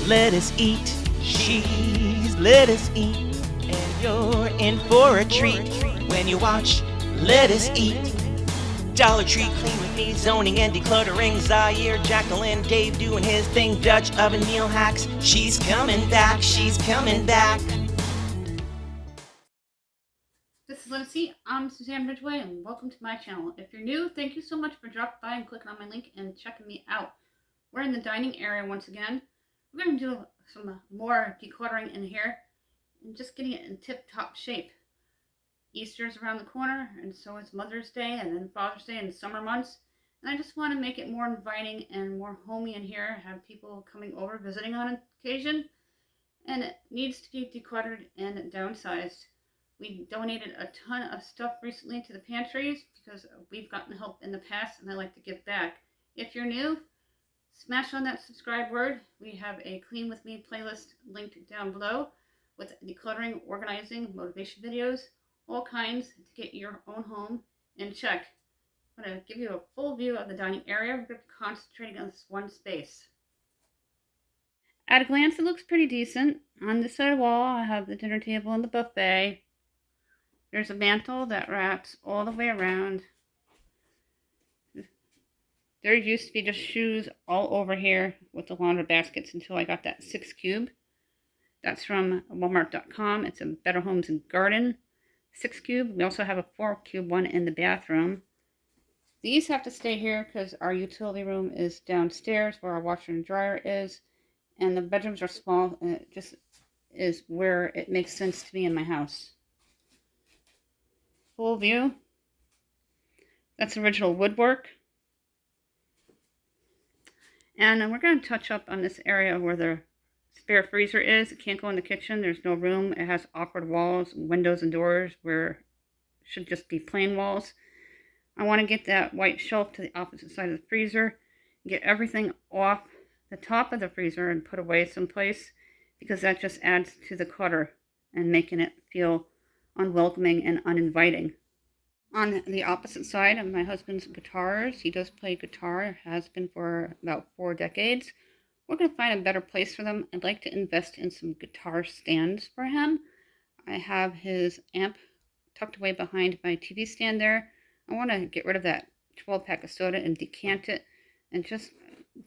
Let us eat, she's let us eat, and you're in for a treat when you watch Let Us Eat. Dollar Tree, Clean With Me, zoning and decluttering, Zaire, Jacqueline, Dave doing his thing, Dutch oven meal hacks. She's coming back, she's coming back. This is Let Us Eat. I'm Suzanne Ridgway, and welcome to my channel. If you're new, thank you so much for dropping by and clicking on my link and checking me out. We're in the dining area once again. We're going to do some more decluttering in here and just getting it in tip-top shape. Easter's around the corner, and so is Mother's Day and then Father's Day in the summer months. And I just want to make it more inviting and more homey in here, have people coming over visiting on occasion. And it needs to be decluttered and downsized. We donated a ton of stuff recently to the pantries because we've gotten help in the past and I like to give back. If you're new, smash on that subscribe word. We have a Clean With Me playlist linked down below with decluttering, organizing, motivation videos, all kinds to get your own home in check. I'm going to give you a full view of the dining area. We're going to be concentrating on this one space. At a glance, it looks pretty decent. On this side of the wall, I have the dinner table and the buffet. There's a mantle that wraps all the way around. There used to be just shoes all over here with the laundry baskets until I got that 6 cube. That's from Walmart.com. It's a Better Homes and Garden 6 cube. We also have a 4 cube one in the bathroom. These have to stay here because our utility room is downstairs where our washer and dryer is. And the bedrooms are small and it just is where it makes sense to be in my house. Full view. That's original woodwork. And we're going to touch up on this area where the spare freezer is. It can't go in the kitchen. There's no room. It has awkward walls, windows and doors where it should just be plain walls. I want to get that white shelf to the opposite side of the freezer. Get everything off the top of the freezer and put away someplace because that just adds to the clutter and making it feel unwelcoming and uninviting. On the opposite side of my husband's guitars, he does play guitar, has been for about 4 decades. We're going to find a better place for them. I'd like to invest in some guitar stands for him. I have his amp tucked away behind my TV stand there. I want to get rid of that 12-pack of soda and decant it and just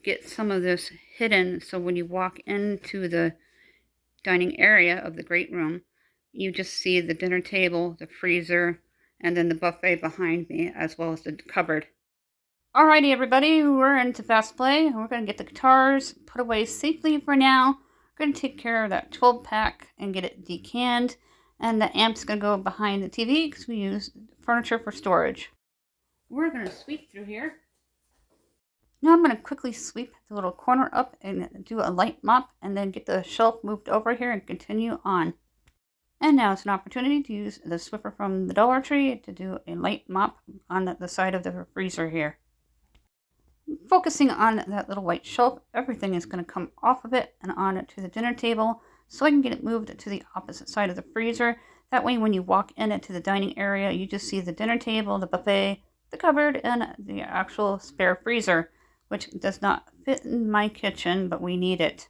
get some of this hidden so when you walk into the dining area of the great room, you just see the dinner table, the freezer, and then the buffet behind me, as well as the cupboard. Alrighty, everybody, we're into fast play. We're going to get the guitars put away safely for now. We're going to take care of that 12-pack and get it decanned. And the amp's going to go behind the TV because we use furniture for storage. We're going to sweep through here. Now I'm going to quickly sweep the little corner up and do a light mop and then get the shelf moved over here and continue on. And now it's an opportunity to use the Swiffer from the Dollar Tree to do a light mop on the side of the freezer here. Focusing on that little white shelf, everything is going to come off of it and on it to the dinner table so I can get it moved to the opposite side of the freezer. That way when you walk into the dining area, you just see the dinner table, the buffet, the cupboard, and the actual spare freezer, which does not fit in my kitchen, but we need it.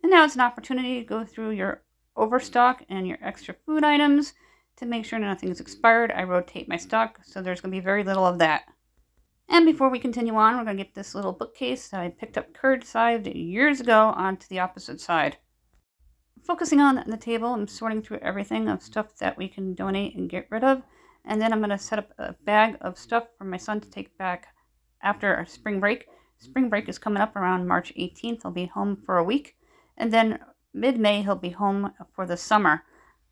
And now it's an opportunity to go through your overstock and your extra food items to make sure nothing is expired. I rotate my stock, so there's going to be very little of that. And before we continue on, we're going to get this little bookcase that I picked up curbside years ago onto the opposite side. Focusing on the table, I'm sorting through everything of stuff that we can donate and get rid of. And then I'm going to set up a bag of stuff for my son to take back after our spring break. Spring break is coming up around March 18th. I'll be home for a week. And then mid-May, he'll be home for the summer.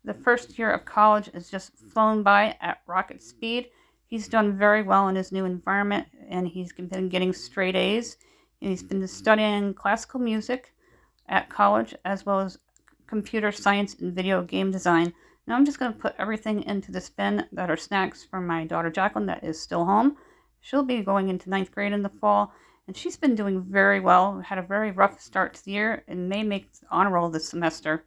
The first year of college has just flown by at rocket speed. He's done very well in his new environment, and he's been getting straight A's. He's been studying classical music at college, as well as computer science and video game design. Now I'm just going to put everything into this bin that are snacks for my daughter Jacqueline that is still home. She'll be going into 9th grade in the fall, and she's been doing very well. Had a very rough start to the year and may make the honor roll this semester.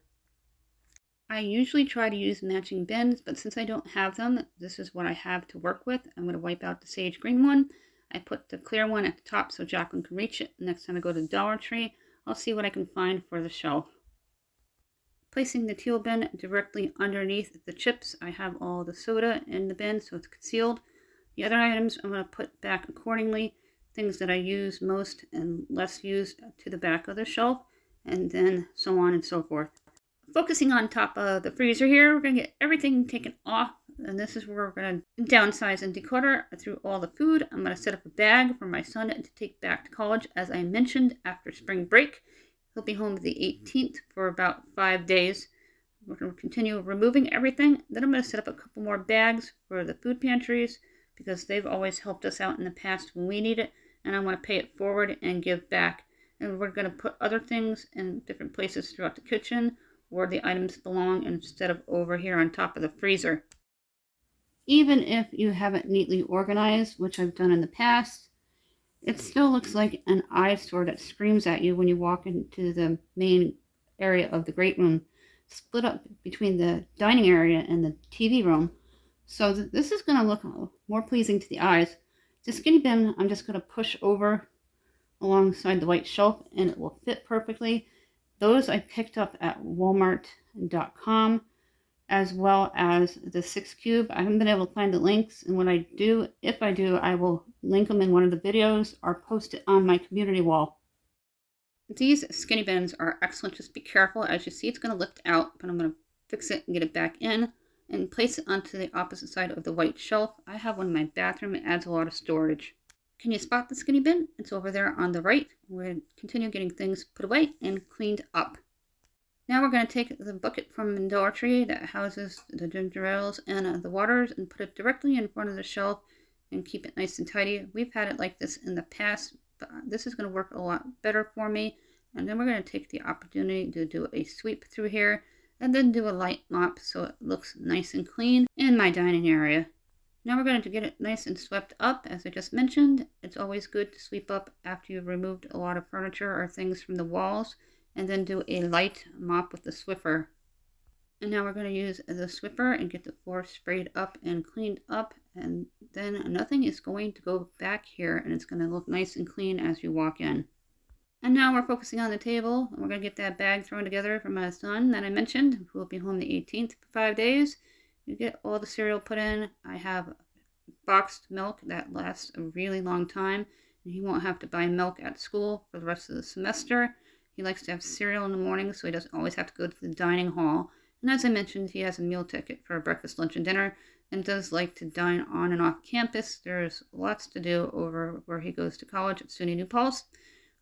I usually try to use matching bins, but since I don't have them, this is what I have to work with. I'm going to wipe out the sage green one. I put the clear one at the top so Jacqueline can reach it. Next time I go to the Dollar Tree, I'll see what I can find for the shelf. Placing the teal bin directly underneath the chips, I have all the soda in the bin so it's concealed. The other items I'm going to put back accordingly, things that I use most and less use to the back of the shelf, and then so on and so forth. Focusing on top of the freezer here, we're going to get everything taken off, and this is where we're going to downsize and declutter through all the food. I'm going to set up a bag for my son to take back to college, as I mentioned, after spring break. He'll be home the 18th for about 5 days. We're going to continue removing everything. Then I'm going to set up a couple more bags for the food pantries because they've always helped us out in the past when we need it, and I want to pay it forward and give back. And we're going to put other things in different places throughout the kitchen where the items belong instead of over here on top of the freezer. Even if you haven't neatly organized, which I've done in the past, it still looks like an eyesore that screams at you when you walk into the main area of the great room, split up between the dining area and the TV room. So this is going to look more pleasing to the eyes. The skinny bin, I'm just going to push over alongside the white shelf and it will fit perfectly. Those I picked up at walmart.com, as well as the 6 cube. I haven't been able to find the links, and when I do, if I do, I will link them in one of the videos or post it on my community wall. These skinny bins are excellent. Just be careful. As you see, it's going to lift out, but I'm going to fix it and get it back in and place it onto the opposite side of the white shelf. I have one in my bathroom. It adds a lot of storage. Can you spot the skinny bin? It's over there on the right. We're going to continue getting things put away and cleaned up. Now we're going to take the bucket from the Dollar Tree that houses the ginger ales and the waters and put it directly in front of the shelf and keep it nice and tidy. We've had it like this in the past, but this is going to work a lot better for me. And then we're going to take the opportunity to do a sweep through here and then do a light mop so it looks nice and clean in my dining area. Now we're going to get it nice and swept up. As I just mentioned, it's always good to sweep up after you've removed a lot of furniture or things from the walls, and then do a light mop with the Swiffer. And now we're going to use the Swiffer and get the floor sprayed up and cleaned up, and then nothing is going to go back here, and it's going to look nice and clean as you walk in. And now we're focusing on the table, and we're going to get that bag thrown together for my son that I mentioned, who will be home the 18th for 5 days. You get all the cereal put in. I have boxed milk that lasts a really long time, and he won't have to buy milk at school for the rest of the semester. He likes to have cereal in the morning, so he doesn't always have to go to the dining hall. And as I mentioned, he has a meal ticket for breakfast, lunch, and dinner, and does like to dine on and off campus. There's lots to do over where he goes to college at SUNY New Paltz.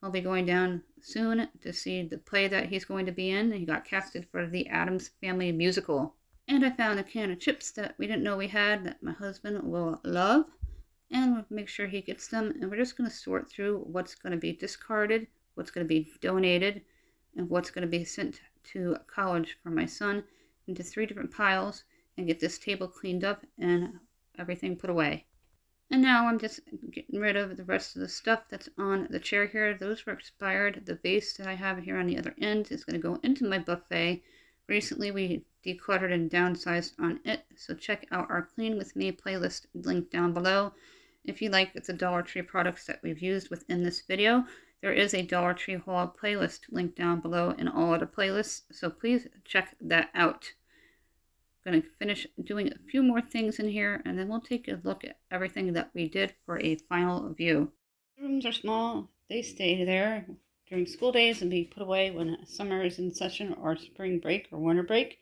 I'll be going down soon to see the play that he's going to be in. He got casted for the Addams Family musical. And I found a can of chips that we didn't know we had that my husband will love. And we'll make sure he gets them. And we're just going to sort through what's going to be discarded, what's going to be donated, and what's going to be sent to college for my son into 3 different piles and get this table cleaned up and everything put away. And now I'm just getting rid of the rest of the stuff that's on the chair here. Those were expired. The vase that I have here on the other end is going to go into my buffet. Recently we decluttered and downsized on it, so check out our Clean With Me playlist link down below. If you like the Dollar Tree products that we've used within this video, there is a Dollar Tree haul playlist linked down below in all other playlists, so please check that out. I'm going to finish doing a few more things in here, and then we'll take a look at everything that we did for a final view. The rooms are small. They stay there during school days and be put away when summer is in session or spring break or winter break.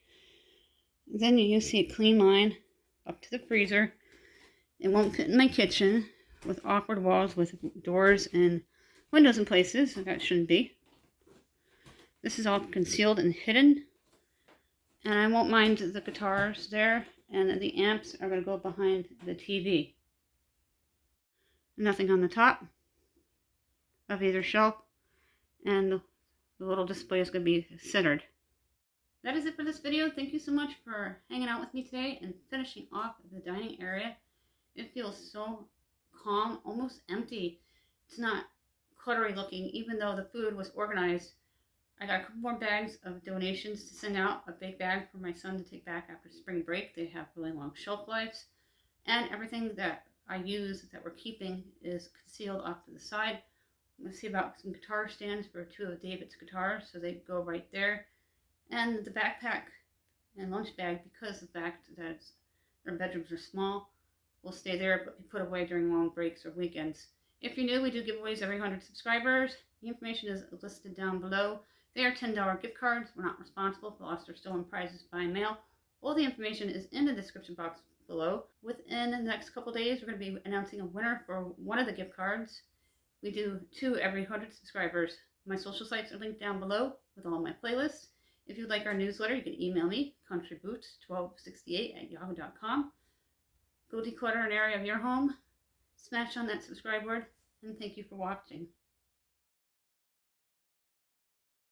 Then you see a clean line up to the freezer. It won't fit in my kitchen with awkward walls with doors and windows in places. That shouldn't be. This is all concealed and hidden. And I won't mind the guitars there, and the amps are going to go behind the TV. Nothing on the top of either shelf, and the little display is going to be centered. That is it for this video. Thank you so much for hanging out with me today and finishing off the dining area. It feels so calm, almost empty. It's not cluttery looking, even though the food was organized. I got a couple more bags of donations to send out, a big bag for my son to take back after spring break. They have really long shelf lives. And everything that I use that we're keeping is concealed off to the side. I'm going to see about some guitar stands for 2 of David's guitars, so they go right there. And the backpack and lunch bag, because of the fact that our bedrooms are small, will stay there but be put away during long breaks or weekends. If you're new, we do giveaways every 100 subscribers. The information is listed down below. They are $10 gift cards. We're not responsible for lost or stolen prizes by mail. All the information is in the description box below. Within the next couple days, we're going to be announcing a winner for one of the gift cards. We do 2 every 100 subscribers. My social sites are linked down below with all my playlists. If you'd like our newsletter, you can email me, countryboots1268@yahoo.com. Go declutter an area of your home, smash on that subscribe word, and thank you for watching.